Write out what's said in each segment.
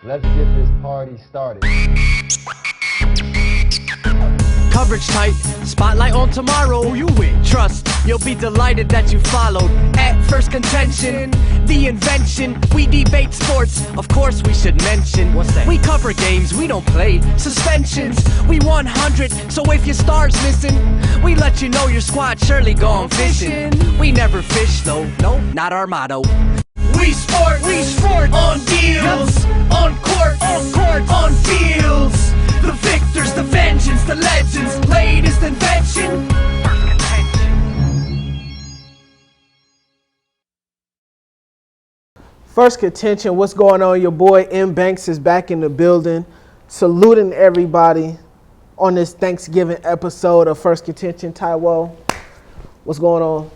Let's get this party started. Coverage tight, spotlight on tomorrow. Who you with? Trust, you'll be delighted that you followed. At First Contention, the invention. We debate sports, of course we should mention. What's that? We cover games, we don't play suspensions. We 100, so if your star's missing, we let you know your squad surely gone fishing. We never fish though, no, not our motto. We sport on deals, on court, on fields. The victors, the vengeance, the legends, latest invention. First Contention, what's going on? Your boy M Banks is back in the building, saluting everybody on this Thanksgiving episode of First Contention. Taiwo, what's going on?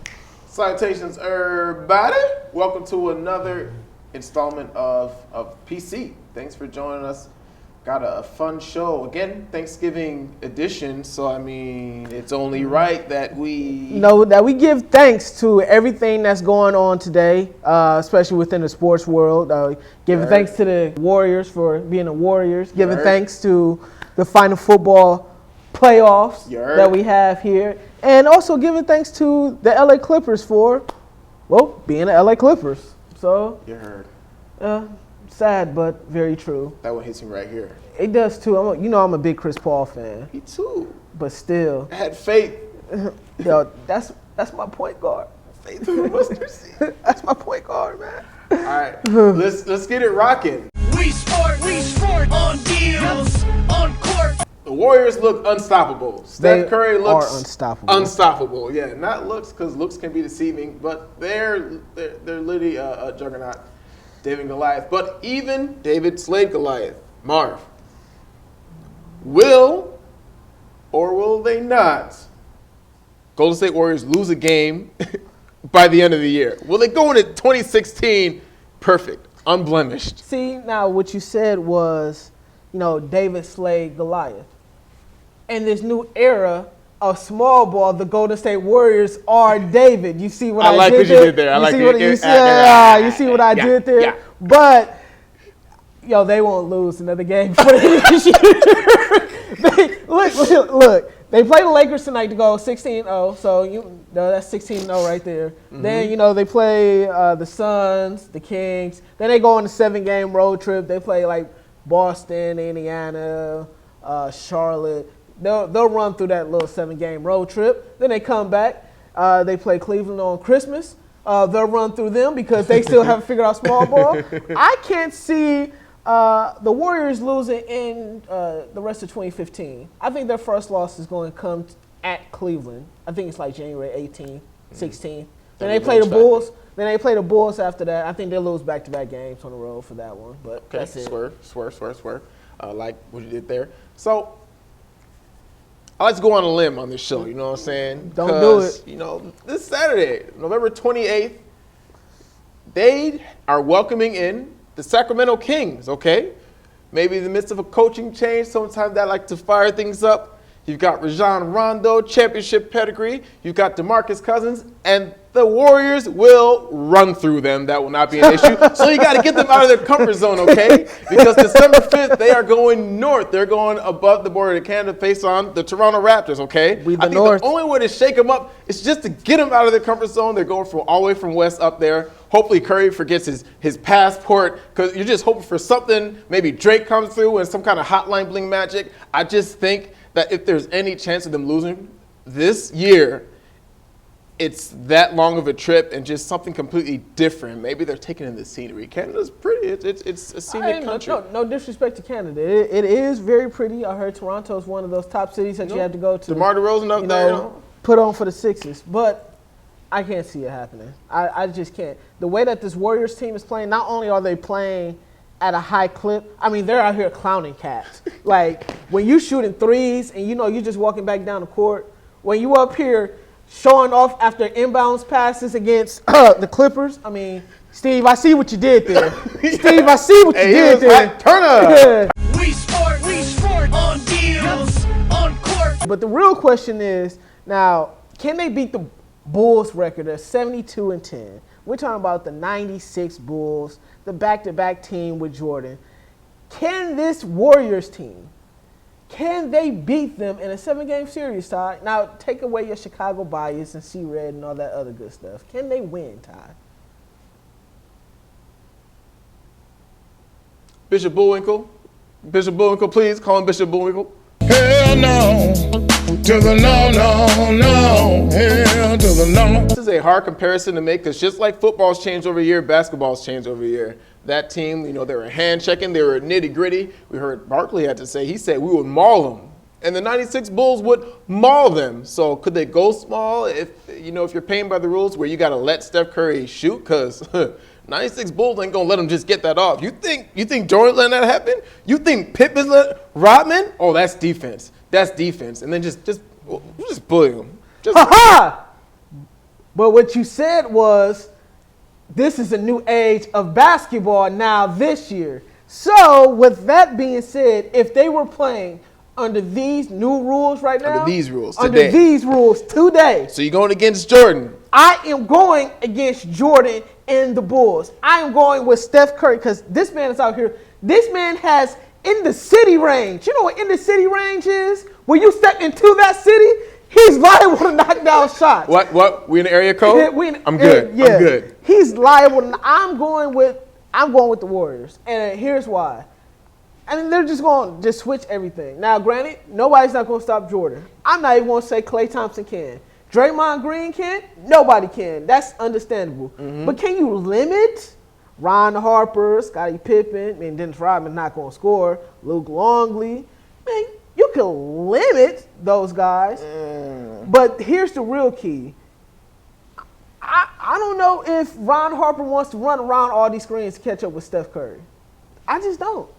Salutations, everybody. Welcome to another installment of PC. Thanks for joining us. Got a fun show. Again, Thanksgiving edition. So, I mean, it's only right that we give thanks to everything that's going on today, especially within the sports world. Giving thanks to the Warriors for being the Warriors. Giving thanks to the final football playoffs that we have here. And also giving thanks to the LA Clippers for, being the LA Clippers. So, you heard. Sad, but very true. That one hits me right here. It does too. I'm a big Chris Paul fan. Me too. But still. I had faith. Yo, that's my point guard. Faith in the mustard seed. That's my point guard, man. All right, let's get it rocking. We sport on deals, on court. The Warriors look unstoppable. Steph Curry looks unstoppable. Yeah, not looks, because looks can be deceiving, but they're literally a juggernaut. David and Goliath. But even David slayed Goliath. Marv, will or will they not Golden State Warriors lose a game by the end of the year? Will they go into 2016 perfect, unblemished? See, now what you said was, David slayed Goliath. In this new era of small ball, the Golden State Warriors are David. You see what I like did what there? you did there. You see what I did there? Yeah. But, they won't lose another game for this year. Look. They play the Lakers tonight to go 16-0, so that's 16-0 right there. Mm-hmm. Then, they play the Suns, the Kings. Then they go on a 7-game road trip. They play, like, Boston, Indiana, Charlotte. They'll run through that little 7-game road trip. Then they come back. They play Cleveland on Christmas. They'll run through them because they still haven't figured out small ball. I can't see the Warriors losing in the rest of 2015. I think their first loss is going to come at Cleveland. I think it's like January 18th, 16th. Then they play the Bulls. Then they play the Bulls after that. I think they'll lose back-to-back games on the road for that one. But that's it. Swerve. Like what you did there. So, I like to go on a limb on this show, you know what I'm saying? Don't do it. This Saturday, November 28th, they are welcoming in the Sacramento Kings, okay? Maybe in the midst of a coaching change, sometimes they like to fire things up. You've got Rajon Rondo, championship pedigree. You've got DeMarcus Cousins, and the Warriors will run through them. That will not be an issue. So you got to get them out of their comfort zone, okay? Because December 5th, they are going north. They're going above the border of Canada, face on the Toronto Raptors, okay? The only way to shake them up is just to get them out of their comfort zone. They're going all the way from west up there. Hopefully Curry forgets his passport, because you're just hoping for something. Maybe Drake comes through and some kind of hotline bling magic. I just think that if there's any chance of them losing this year, it's that long of a trip and just something completely different. Maybe they're taking in the scenery. Canada's pretty. It's a scenic country. No disrespect to Canada. It is very pretty. I heard Toronto is one of those top cities that you have to go to. DeMar DeRozan up there. Put on for the Sixers. But I can't see it happening. I just can't. The way that this Warriors team is playing, not only are they playing at a high clip, I mean, they're out here clowning cats. Like, when you shooting threes and you're just walking back down the court, when you up here showing off after inbounds passes against the Clippers, I mean, Steve, I see what you did there. Steve, I see what you did there. Turn up. We sport on deals, on court. But the real question is, now, can they beat the Bulls record of 72-10? We're talking about the 96 Bulls, the back-to-back team with Jordan. Can this Warriors team, can they beat them in a 7-game series, Ty? Now, take away your Chicago bias and C-Red and all that other good stuff. Can they win, Ty? Bishop Bullwinkle. Bishop Bullwinkle, please. Call him Bishop Bullwinkle. Hell no, to the no, no, no, hell to the no. This is a hard comparison to make because just like football's changed over a year, basketball's changed over a year. That team, they were hand checking, they were nitty gritty. We heard Barkley had to say, he said we would maul them. And the 96 Bulls would maul them. So could they go small if you're paying by the rules where you got to let Steph Curry shoot? Because 96 Bulls ain't going to let him just get that off. You think Jordan letting that happen? You think Pip is letting Rodman? Oh, that's defense. That's defense. And then just bully him. Ha-ha! But what you said was, this is a new age of basketball now this year. So with that being said, if they were playing under these new rules right now. Under these rules today. So you're going against Jordan. I am going against Jordan and the Bulls. I am going with Steph Curry because this man is out here. This man has in the city range. You know what in the city range is? When you step into that city, he's liable to knock down shots. What? We in the area code? I'm good. Yeah. I'm good. He's liable. I'm going with the Warriors, and here's why. I mean, they're just going to switch everything. Now, granted, nobody's not going to stop Jordan. I'm not even going to say Klay Thompson can. Draymond Green can. Nobody can. That's understandable. Mm-hmm. But can you limit Ron Harper, Scottie Pippen? I mean, Dennis Rodman's not going to score. Luke Longley. Man, you can limit those guys. But here's the real key. I don't know if Ron Harper wants to run around all these screens to catch up with Steph Curry. I just don't.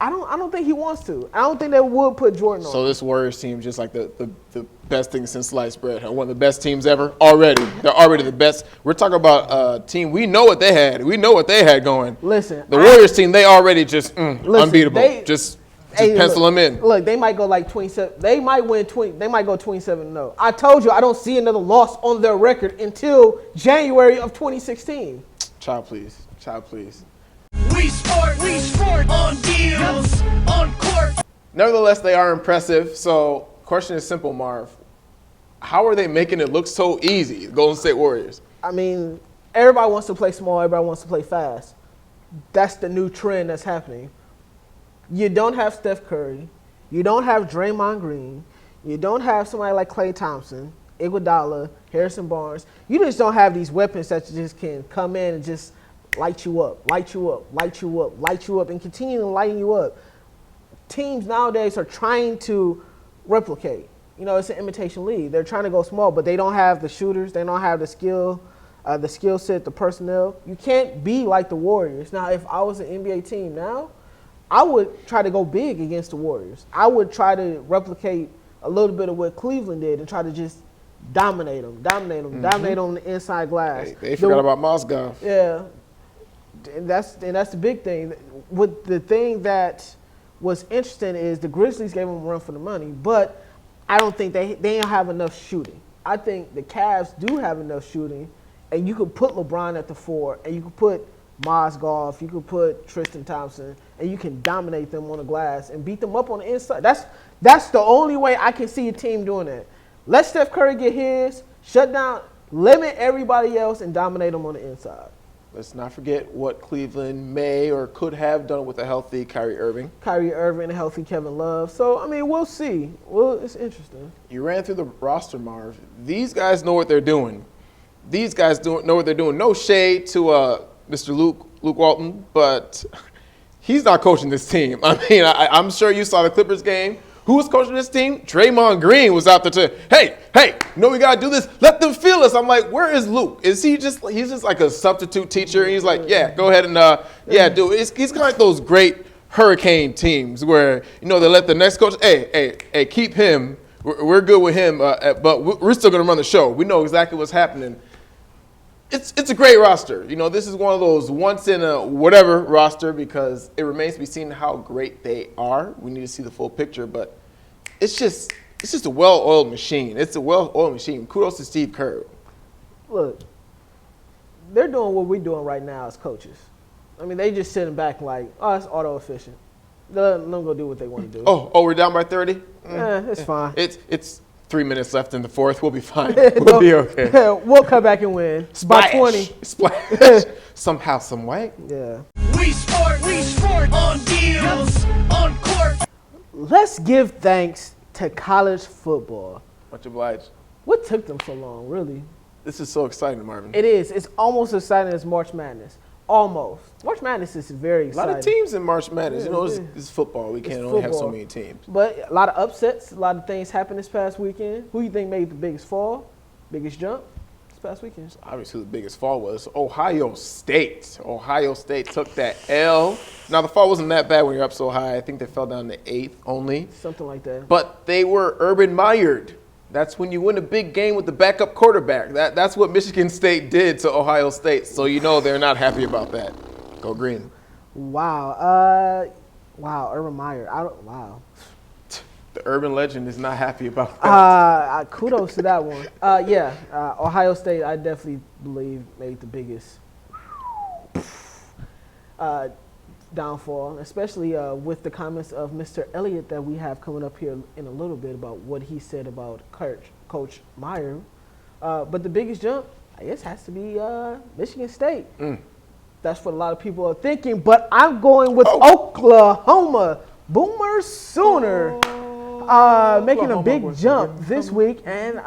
I don't think he wants to. I don't think they would put Jordan on. So this Warriors team just like the best thing since sliced bread. One of the best teams ever already. They're already the best. We're talking about a team. We know what they had. We know what they had going. Listen. The Warriors team, they already just unbeatable. Just pencil them in. Look, they might go like 27. They might win 20. They might go 27-0. I told you I don't see another loss on their record until January of 2016. Child, please. Child, please. We sport on deals, on court. Nevertheless, they are impressive. So, question is simple, Marv. How are they making it look so easy, the Golden State Warriors? I mean, everybody wants to play small. Everybody wants to play fast. That's the new trend that's happening. You don't have Steph Curry. You don't have Draymond Green. You don't have somebody like Klay Thompson, Iguodala, Harrison Barnes. You just don't have these weapons that you just can come in and just light you up, and continue to lighten you up. Teams nowadays are trying to replicate. It's an imitation league. They're trying to go small, but they don't have the shooters. They don't have the skill set, the personnel. You can't be like the Warriors. Now, if I was an NBA team now, I would try to go big against the Warriors. I would try to replicate a little bit of what Cleveland did and try to just dominate them on the inside glass. They forgot about Mozgov. Yeah. And that's the big thing. What the thing that was interesting is the Grizzlies gave them a run for the money, but I don't think they don't have enough shooting. I think the Cavs do have enough shooting, and you could put LeBron at the 4, and you could put Mozgov, you could put Tristan Thompson, and you can dominate them on the glass and beat them up on the inside. That's the only way I can see a team doing that. Let Steph Curry get his, shut down, limit everybody else, and dominate them on the inside. Let's not forget what Cleveland may or could have done with a healthy Kyrie Irving. A healthy Kevin Love. So, I mean, we'll see. It's interesting. You ran through the roster, Marv. These guys know what they're doing. Know what they're doing. No shade to Mr. Luke Walton, but he's not coaching this team. I mean, I'm sure you saw the Clippers game. Who was coaching this team? Draymond Green was out there to, hey, we got to do this. Let them feel us. I'm like, where is Luke? Is he's just like a substitute teacher? And he's like, yeah, go ahead and, do it. He's kind of like those great hurricane teams where, they let the next coach, hey, keep him. We're good with him, but we're still going to run the show. We know exactly what's happening. It's a great roster. This is one of those once in a whatever roster because it remains to be seen how great they are. We need to see the full picture, but it's just a well-oiled machine. It's a well-oiled machine. Kudos to Steve Kerr. Look, they're doing what we're doing right now as coaches. I mean, they just sitting back like, oh, it's auto-efficient. Let them go do what they want to do. Oh, we're down by 30? It's fine. It's 3 minutes left in the fourth. We'll be fine. We'll be okay. We'll come back and win. By 20. Splash. Somehow, some way. Yeah. We sport on deals, on court. Let's give thanks to college football. Much obliged. What took them so long, really? This is so exciting, Marvin. It is. It's almost as exciting as March Madness. Almost. March Madness is very A exciting. lot of teams in March Madness. Yeah, You know, yeah. it's football. We can't It's only have so football. many teams. But a lot of upsets, a lot of things happened this past weekend. Who you think made the biggest fall, biggest jump this past weekend? Obviously, the biggest fall was Ohio State. Ohio State took that L. Now, the fall wasn't that bad when you're up so high. I think they fell down to 8th only. Something like that. But they were Urban Meyered. That's when you win a big game with the backup quarterback. That's what Michigan State did to Ohio State. So you know they're not happy about that. Go green. Wow. Urban Meyer. Wow. The urban legend is not happy about that. Kudos to that one. Ohio State, I definitely believe, made the biggest downfall, especially with the comments of Mr. Elliott that we have coming up here in a little bit about what he said about Coach Meyer. But the biggest jump, I guess, has to be Michigan State. That's what a lot of people are thinking, but I'm going with Oklahoma. Boomer Sooner. Making a big jump this week, and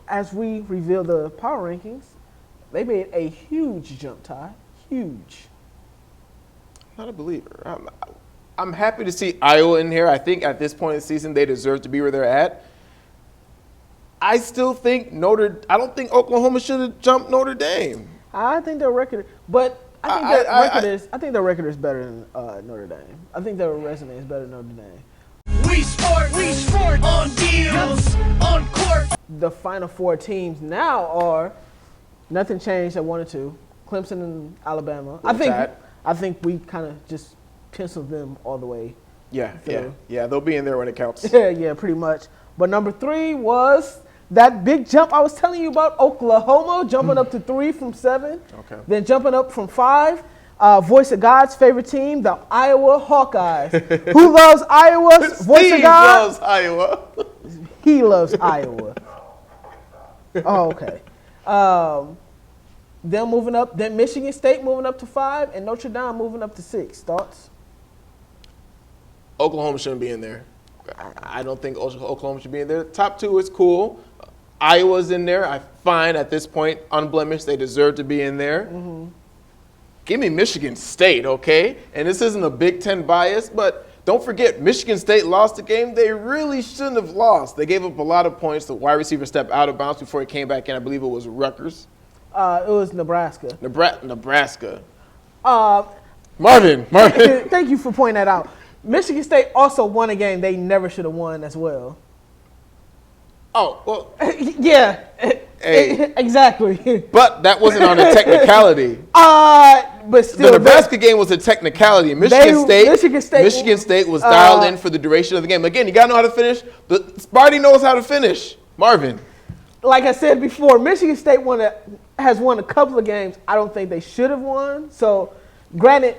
as we reveal the power rankings, they made a huge jump, Ty. Huge. Not a believer. I'm happy to see Iowa in here. I think at this point in the season they deserve to be where they're at. I still think I don't think Oklahoma should have jumped Notre Dame. I think their record, but I think their record is better than Notre Dame. I think their resume is better than Notre Dame. We sport on deals, on court. The final 4 teams now are nothing changed at 1 and 2. Clemson and Alabama. I think we kind of just penciled them all the way. Yeah. They'll be in there when it counts. Yeah, pretty much. But number 3 was that big jump I was telling you about, Oklahoma, jumping up to 3 from 7. Okay. Then jumping up from 5. Voice of God's favorite team, the Iowa Hawkeyes. Who loves Iowa? Voice of God? Loves Iowa. He loves Iowa. Oh, okay. Them moving up. Then Michigan State moving up to 5, and Notre Dame moving up to 6. Thoughts? Oklahoma shouldn't be in there. I don't think Oklahoma should be in there. Top 2 is cool. Iowa's in there. I find at this point, unblemished, they deserve to be in there. Mm-hmm. Give me Michigan State, okay? And this isn't a Big Ten bias, but don't forget, Michigan State lost the game they really shouldn't have lost. They gave up a lot of points. The wide receiver stepped out of bounds before he came back in. I believe it was Rutgers. It was Nebraska. Nebraska. Marvin. Thank you for pointing that out. Michigan State also won a game they never should have won as well. Oh, well. Yeah. Hey. Exactly. But that wasn't on a technicality. But still. The Nebraska game was a technicality. Michigan State was dialed in for the duration of the game. Again, you got to know how to finish. Sparty knows how to finish. Marvin. Like I said before, Michigan State has won a couple of games I don't think they should have won. So, granted,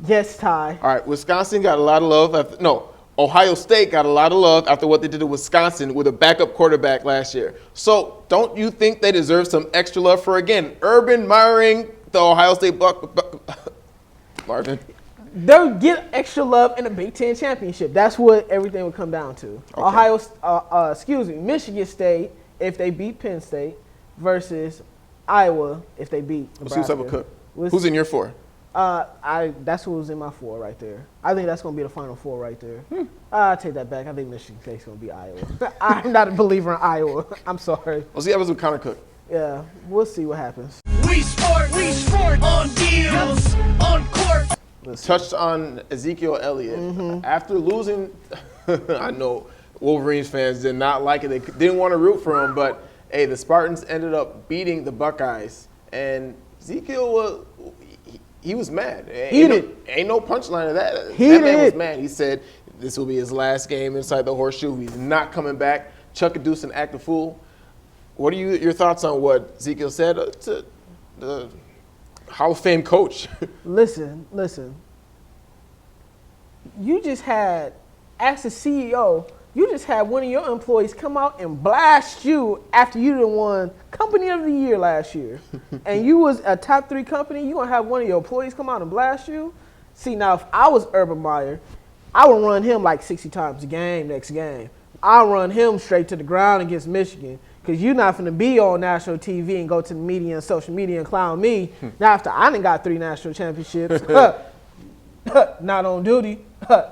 yes, Ty. All right, Wisconsin got a lot of love. Ohio State got a lot of love after what they did to Wisconsin with a backup quarterback last year. So don't you think they deserve some extra love for, again, Urban Meyering the Ohio State Marvin? They'll get extra love in the Big Ten championship. That's what everything would come down to. Okay. Michigan State if they beat Penn State versus Iowa if they beat Nebraska. Let's see what's up with Cook. Who's in your 4? That's who was in my 4 right there. I think that's going to be the final 4 right there. I'll take that back. I think Michigan State's going to be Iowa. I'm not a believer in Iowa. I'm sorry. We'll see what happens with Connor Cook. Yeah, we'll see what happens. We sport on deals, on court. Touched on Ezekiel Elliott. Mm-hmm. After losing, I know Wolverines fans did not like it. They didn't want to root for him, but hey, the Spartans ended up beating the Buckeyes. And Ezekiel he was mad. Ain't no punchline of that. That man was mad. He said this will be his last game inside the horseshoe. He's not coming back. Chuck a deuce and act a fool. What are your thoughts on what Ezekiel said to the Hall of Fame coach? Listen. you just had, as a CEO, you just had one of your employees come out and blast you after you done won Company of the Year last year. And you was a top 3 company, you gonna have one of your employees come out and blast you? See, now if I was Urban Meyer, I would run him like 60 times a game next game. I'll run him straight to the ground against Michigan, because you're not gonna be on national TV and go to the media and social media and clown me. Now after I done got 3 national championships, not on duty,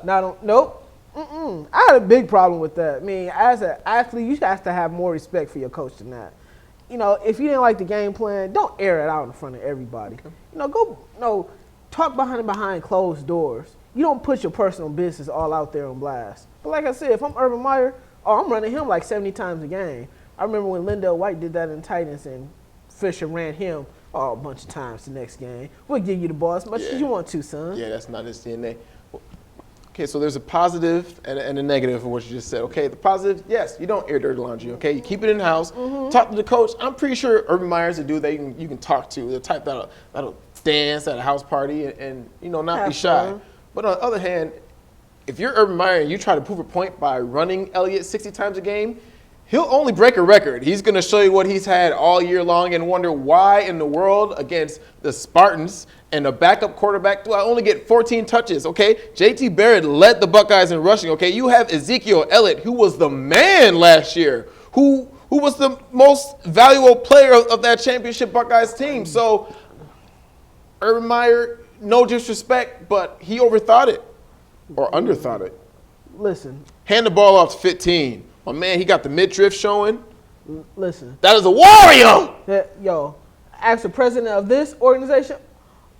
nope. I had a big problem with that. I mean, as an athlete, you have to have more respect for your coach than that. You know, if you didn't like the game plan, don't air it out in front of everybody. Okay. You know, talk behind closed doors. You don't put your personal business all out there on blast. But like I said, if I'm Urban Meyer, I'm running him like 70 times a game. I remember when Lindell White did that in Titans and Fisher ran him a bunch of times the next game. We'll give you the ball as much as you want to, son. Yeah, that's not his DNA. Okay, so there's a positive and a negative of what you just said. Okay, the positive, yes, you don't air dirty laundry. Okay, you keep it in house. Talk to the coach. I'm pretty sure Urban Meyer's a dude that you can talk to. The type that'll dance at a house party and not be shy. Fun. But on the other hand, if you're Urban Meyer and you try to prove a point by running Elliott 60 times a game, he'll only break a record. He's going to show you what he's had all year long and wonder why in the world against the Spartans and a backup quarterback do I only get 14 touches, okay? J.T. Barrett led the Buckeyes in rushing, okay? You have Ezekiel Elliott, who was the man last year, who was the most valuable player of that championship Buckeyes team. So Urban Meyer, no disrespect, but he overthought it or underthought it. Listen. Hand the ball off to 15. My man, he got the mid-drift showing. Listen. That is a warrior! Yo, as the president of this organization,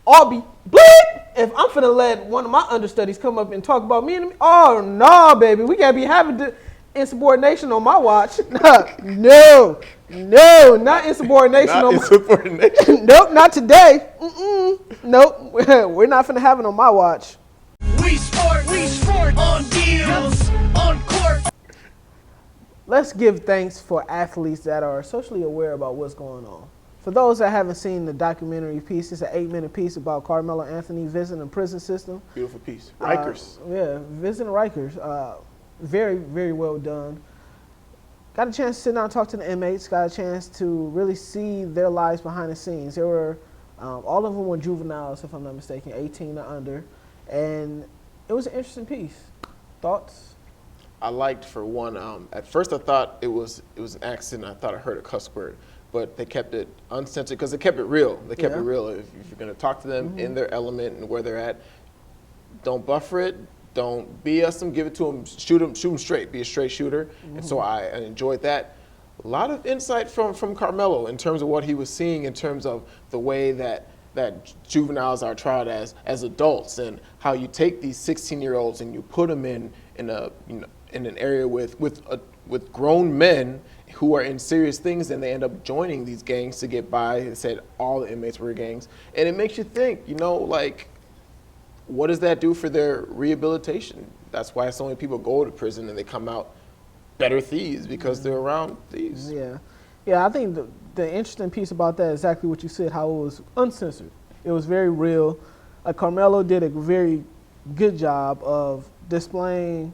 I'll be bleep if I'm finna let one of my understudies come up and talk about me and me. Oh, no, baby. We can't be having insubordination on my watch. No, not insubordination. Not insubordination. Nope, not today. Nope, we're not finna have it on my watch. We sport on deals, on court. Let's give thanks for athletes that are socially aware about what's going on. For those that haven't seen the documentary piece, it's an 8-minute piece about Carmelo Anthony visiting the prison system. Beautiful piece. Rikers. Visiting Rikers. Very, very well done. Got a chance to sit down and talk to the inmates. Got a chance to really see their lives behind the scenes. There were, all of them were juveniles, if I'm not mistaken, 18 or under. And it was an interesting piece. Thoughts? I liked, for one, at first I thought it was an accident. I thought I heard a cuss word. But they kept it uncensored because they kept it real. They kept it real. If you're going to talk to them in their element and where they're at, don't buffer it. Don't BS them. Give it to them. Shoot them straight. Be a straight shooter. And so I enjoyed that. A lot of insight from Carmelo in terms of what he was seeing in terms of the way that juveniles are tried as adults and how you take these 16-year-olds and you put them in an area with grown men who are in serious things, and they end up joining these gangs to get by. It said all the inmates were gangs. And it makes you think, what does that do for their rehabilitation? That's why so many people go to prison and they come out better thieves because they're around thieves. Yeah, I think the interesting piece about that is exactly what you said, how it was uncensored. It was very real. Carmelo did a very good job of displaying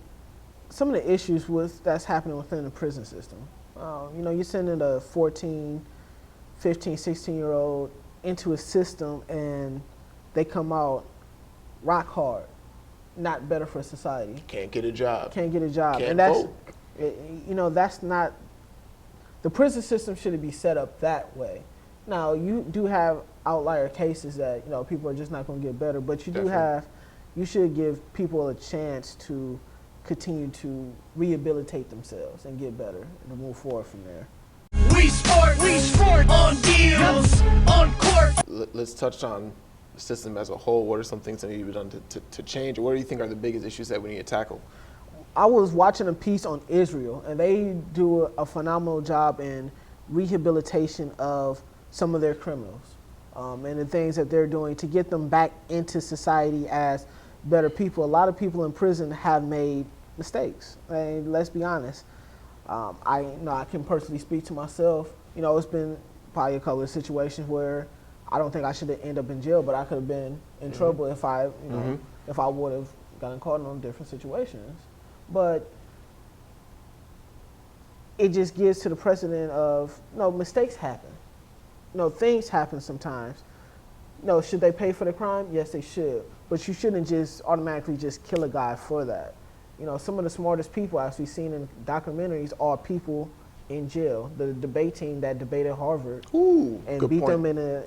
some of the issues that's happening within the prison system. You're sending a 14, 15, 16-year-old into a system and they come out rock hard, not better for society. Can't get a job. Can't Can't and that's, vote. That's not, the prison system shouldn't be set up that way. Now, you do have outlier cases that, people are just not going to get better, but you should give people a chance to continue to rehabilitate themselves and get better and move forward from there. We sport on deals, on court. Let's touch on the system as a whole. What are some things that need to be done to change? What do you think are the biggest issues that we need to tackle? I was watching a piece on Israel, and they do a phenomenal job in rehabilitation of some of their criminals and the things that they're doing to get them back into society as better people. A lot of people in prison have made mistakes. Let's be honest. I can personally speak to myself. It's been probably a couple of situations where I don't think I should have ended up in jail, but I could have been in trouble if I would have gotten caught on different situations, but it just gives to the precedent of mistakes happen. Things happen sometimes. Should they pay for the crime? Yes, they should. But you shouldn't just automatically just kill a guy for that. Some of the smartest people, as we've seen in documentaries, are people in jail. The debate team that debated Harvard and beat them in a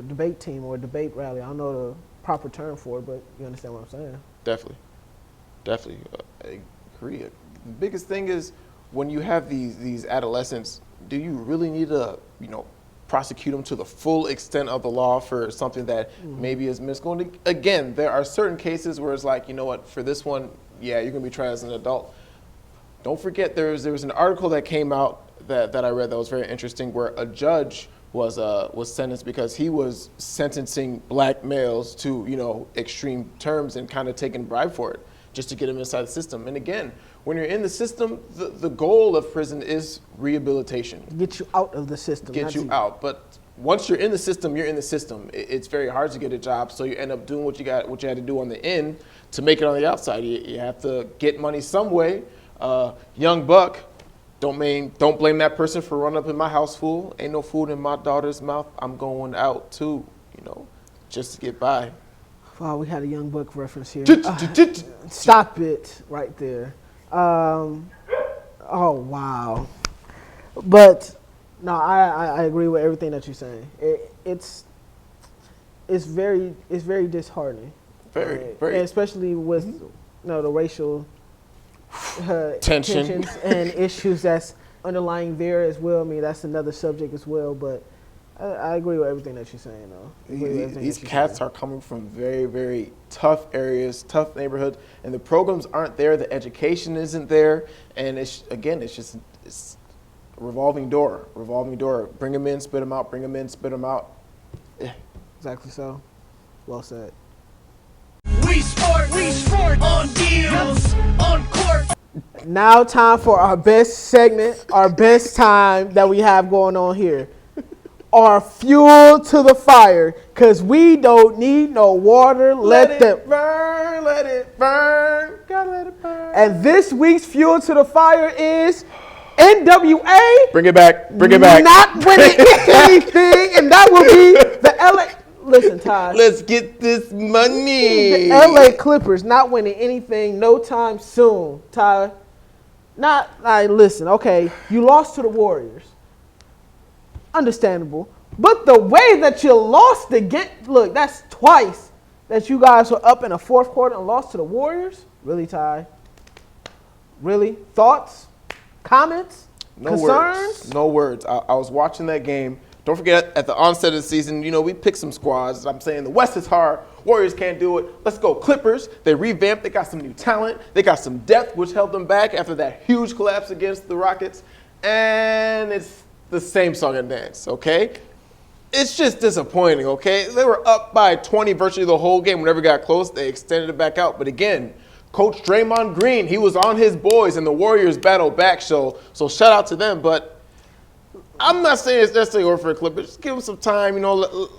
debate team or a debate rally. I don't know the proper term for it, but you understand what I'm saying. Definitely. I agree. The biggest thing is when you have these adolescents, do you really need to, prosecute them to the full extent of the law for something that maybe is misguided? Again, there are certain cases where it's like, for this one, yeah, you're going to be tried as an adult. Don't forget, there was an article that came out that I read that was very interesting, where a judge was sentenced because he was sentencing black males to extreme terms and kind of taking bribe for it just to get them inside the system. And again, when you're in the system, the goal of prison is rehabilitation. Get you out of the system. Get you out. But once you're in the system, you're in the system. It's very hard to get a job, so you end up doing what you had to do on the end to make it on the outside. You have to get money some way. Young buck, don't blame that person for running up in my house, fool. Ain't no food in my daughter's mouth. I'm going out too, just to get by. Wow, we had a Young Buck reference here. Stop it right there. Oh wow. But no, I agree with everything that you're saying. It's very disheartening. Very. And especially with the racial tensions and issues that's underlying there as well. I mean, that's another subject as well, but I agree with everything that you're saying, though. These cats are coming from very, very tough areas, tough neighborhoods, and the programs aren't there. The education isn't there, and it's a revolving door. Bring them in, spit them out. Bring them in, spit them out. Yeah. Exactly so. Well said. We sport on deals, on court. Now time for our best segment, our best time that we have going on here. Our fuel to the fire, because we don't need no water. Let it burn. Gotta let it burn. And this week's fuel to the fire is NWA. Bring it back. Not winning anything, and that will be the LA. Listen, Ty. Let's get this money. The LA Clippers not winning anything no time soon, Ty. Listen, okay, you lost to the Warriors. Understandable. But the way that you lost that's twice that you guys were up in the fourth quarter and lost to the Warriors. Really, Ty? Really? Thoughts? Comments? Concerns? No words. I was watching that game. Don't forget, at the onset of the season, we picked some squads. I'm saying the West is hard. Warriors can't do it. Let's go Clippers. They revamped. They got some new talent. They got some depth, which held them back after that huge collapse against the Rockets. And it's the same song and dance, okay? It's just disappointing, okay? They were up by 20 virtually the whole game. Whenever it got close, they extended it back out. But again, Coach Draymond Green, he was on his boys, and the Warriors battled back. So shout out to them. But I'm not saying it's necessarily over for the Clippers. Just give them some time,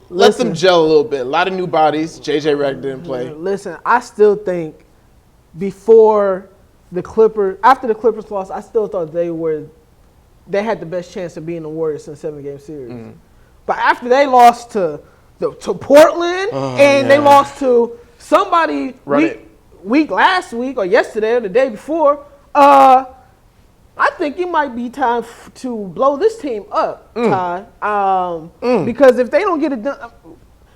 let them gel a little bit. A lot of new bodies. JJ Redick didn't play. Listen, I still think after the Clippers lost, I still thought they had the best chance of being the Warriors in a 7-game series. Mm-hmm. But after they lost to Portland they lost to somebody last week or yesterday or the day before, I think it might be time to blow this team up, Ty. Because if they don't get it done,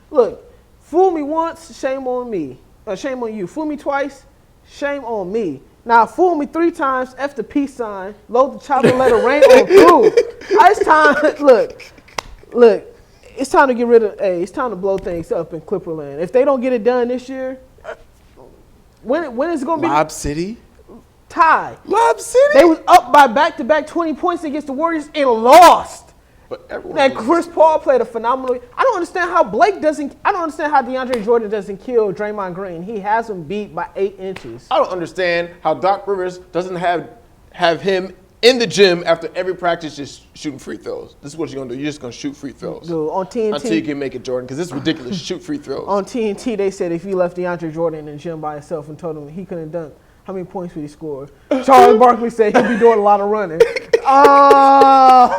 look, fool me once, shame on me. Shame on you. Fool me twice, shame on me. Now, fool me 3 times, F the peace sign, load the chopper, let it rain on through. It's time, look, it's time to it's time to blow things up in Clipperland. If they don't get it done this year, when is it going to be? Lob City? Ty. Lob City? They was up by back-to-back 20 points against the Warriors and lost. But and Chris Paul played a phenomenal. I don't understand how DeAndre Jordan doesn't kill Draymond Green. He has him beat by 8 inches. I don't understand how Doc Rivers doesn't have him in the gym after every practice just shooting free throws. This is what you're going to do. You're just going to shoot free throws. Dude, on TNT. Until you can make it, Jordan, because it's ridiculous. Shoot free throws. On TNT, they said if you left DeAndre Jordan in the gym by himself and told him he couldn't dunk, how many points would he score? Charles Barkley said he'd be doing a lot of running. I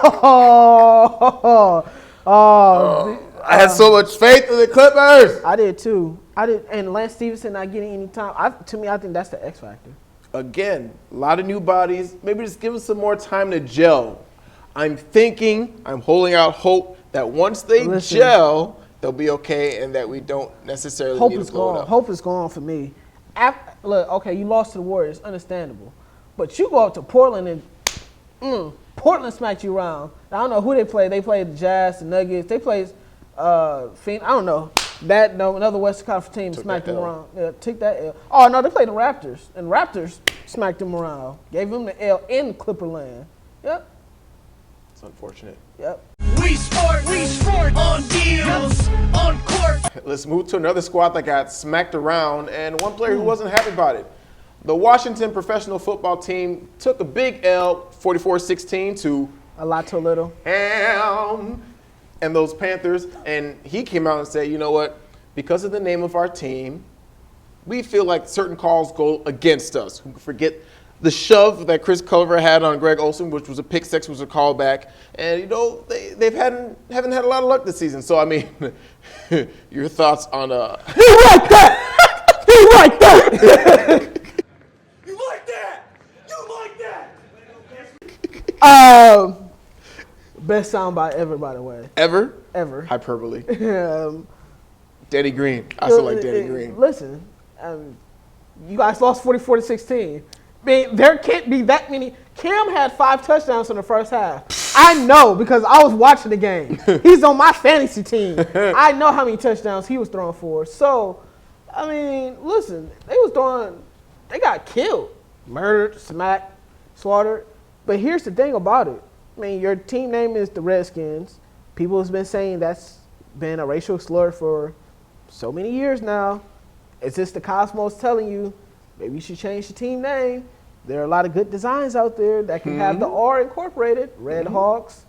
had so much faith in the Clippers. I did too. And Lance Stevenson not getting any time. To me, I think that's the X factor. Again, a lot of new bodies. Maybe just give them some more time to gel. I'm holding out hope that once they gel, they'll be okay and that we don't necessarily need to blow it up. Hope is gone for me. Look, okay, you lost to the Warriors, understandable. But you go up to Portland and Portland smacked you around. I don't know who they played. They played the Jazz, the Nuggets. They played Phoenix. I don't know. Another Western Conference team smacked them around. Yeah, took that L. Oh, no, they played the Raptors. And Raptors smacked them around. Gave them the L in Clipperland. Yep. It's unfortunate. Yep. We sport on deals, on court. Let's move to another squad that got smacked around and one player who wasn't happy about it. The Washington professional football team took a big L, 44-16 to A lot too little. And those Panthers, and he came out and said, you know what, because of the name of our team, we feel like certain calls go against us. We forget the shove that Chris Culver had on Greg Olsen, which was a pick six, was a callback. And, you know, they haven't had a lot of luck this season. So, I mean, your thoughts on He like that! He like that! You like that? You like that? Best soundbite ever, by the way. Ever? Hyperbole. Danny Green. I still like Danny Green. Listen, you guys lost 44-16. I mean, there can't be that many. Cam had 5 touchdowns in the first half. I know because I was watching the game. He's on my fantasy team. I know how many touchdowns he was throwing for. So, I mean, listen, they got killed, murdered, smacked, slaughtered. But here's the thing about it. I mean, your team name is the Redskins. People have been saying that's been a racial slur for so many years now. Is this the Cosmos telling you maybe you should change the team name? There are a lot of good designs out there that can have the R incorporated. Red Hawks,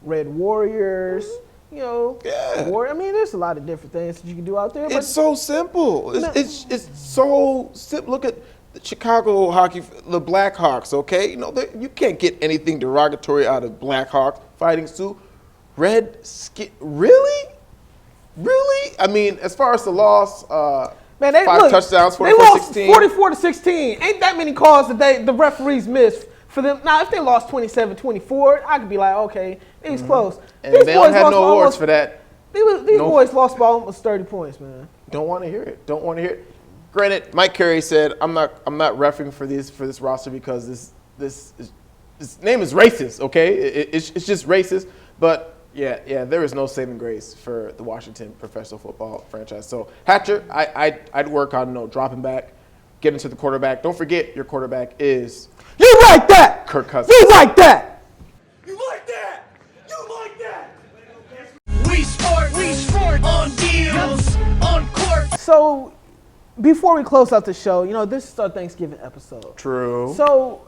Red Warriors, you know. Yeah. I mean, there's a lot of different things that you can do out there. But It's so simple. It's so simple. Look at the Chicago hockey, the Blackhawks, okay? You know, you can't get anything derogatory out of Blackhawks, Fighting Sioux. Red skin, really? Really? I mean, as far as the loss, Man, 5 touchdowns, 44-16. They lost 44-16. Ain't that many calls that the referees missed for them. Now, if they lost 27-24, I could be like, okay, it was close. And they don't have no awards for that. These boys lost by almost 30 points, man. Don't want to hear it. Don't want to hear it. Granted, Mike Carey said, "I'm not refereeing for this roster because this name is racist. Okay, it's just racist." But yeah, there is no saving grace for the Washington professional football franchise. So Hatcher, I'd work on dropping back, getting to the quarterback. Don't forget your quarterback is You like that? Kirk Cousins. You like that? You like that? You like that? We sport on deals, on court. So, before we close out the show, you know, this is our Thanksgiving episode. True. So,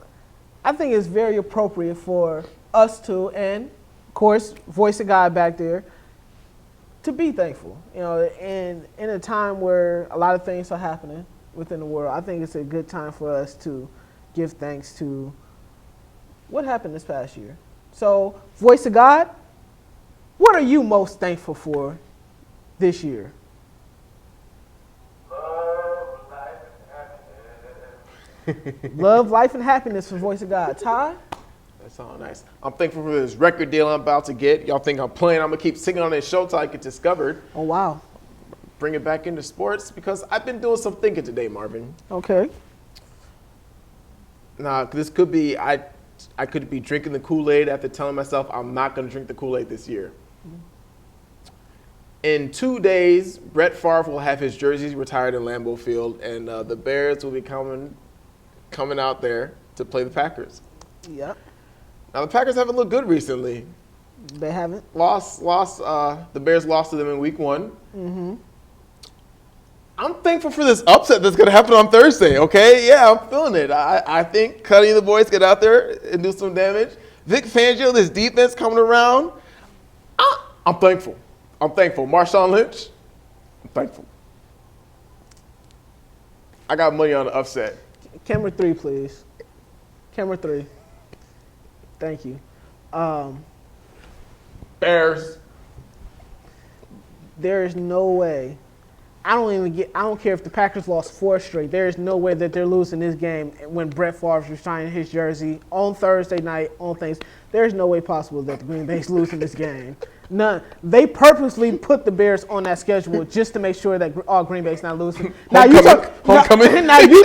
I think it's very appropriate for us to, and of course, voice of God back there, to be thankful. You know, in a time where a lot of things are happening within the world, I think it's a good time for us to give thanks to what happened this past year. So, voice of God, what are you most thankful for this year? Love, life, and happiness for Voice of God. Ty? That sounds nice. I'm thankful for this record deal I'm about to get. Y'all think I'm playing? I'm going to keep singing on this show till I get discovered. Oh, wow. Bring it back into sports because I've been doing some thinking today, Marvin. Okay. Now, this could be, I could be drinking the Kool-Aid after telling myself I'm not going to drink the Kool-Aid this year. In 2 days, Brett Favre will have his jerseys retired in Lambeau Field, and the Bears will be coming out there to play the Packers. Yep. Now, the Packers haven't looked good recently. They haven't. The Bears lost to them in week 1. Mm-hmm. I'm thankful for this upset that's going to happen on Thursday, okay? Yeah, I'm feeling it. I think Cuddy and the boys get out there and do some damage. Vic Fangio, this defense coming around. I'm thankful. I'm thankful. Marshawn Lynch, I'm thankful. I got money on the upset. Camera 3, please. Camera 3. Thank you. Bears. There is no way. I don't care if the Packers lost 4 straight. There is no way that they're losing this game when Brett Favre's resigning his jersey on Thursday night on things. There is no way possible that the Green Bay's losing this game. None. They purposely put the Bears on that schedule just to make sure that Green Bay's not losing. Now you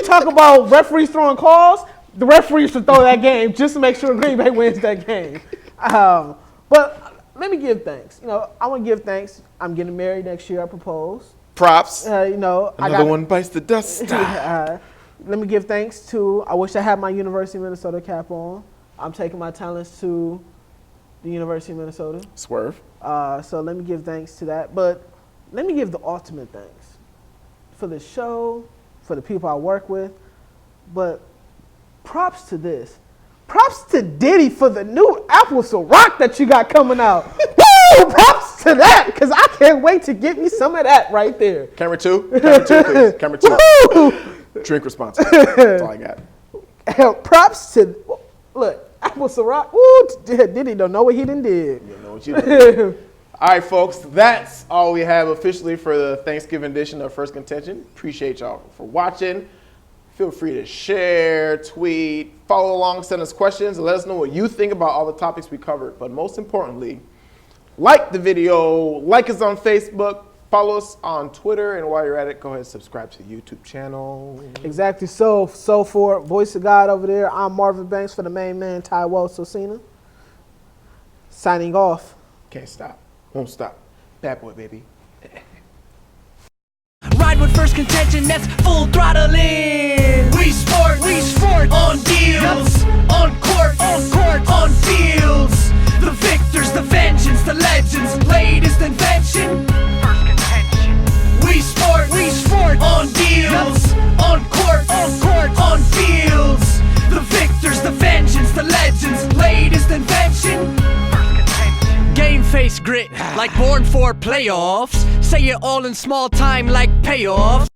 talk about referees throwing calls. The referees should throw that game just to make sure Green Bay wins that game. But let me give thanks. I want to give thanks. I'm getting married next year. I propose. Props. Another one bites the dust. Let me give thanks to. I wish I had my University of Minnesota cap on. I'm taking my talents to the University of Minnesota. Swerve. So let me give thanks to that. But let me give the ultimate thanks for the show, for the people I work with. But props to this. Props to Diddy for the new Apple Ciroc that you got coming out. Woo! Props to that, because I can't wait to get me some of that right there. Camera 2. Camera 2, please. Camera 2. Woo! Drink responsibly. That's all I got. Props to, look, Apple Ciroc. Woo! Diddy don't know what he done did. You know what you did. All right, folks, that's all we have officially for the Thanksgiving edition of First Contention. Appreciate y'all for watching. Feel free to share, tweet, follow along, send us questions, and let us know what you think about all the topics we covered. But most importantly, like the video, like us on Facebook, follow us on Twitter, and while you're at it, go ahead and subscribe to the YouTube channel. Exactly. So for Voice of God over there, I'm Marvin Banks for the main man, Tywell Sosina. Signing off. Can't stop. Won't stop. Bad boy, baby. Ride with First Contention, that's full throttle in. We sport on deals, on court, on fields. The victors, the vengeance, the legends, latest invention. First Contention. We sport on deals, on court, on fields. The victors, the vengeance, the legends, latest invention. First Contention. Game face grit, like born for playoffs. Say it all in small time like payoffs.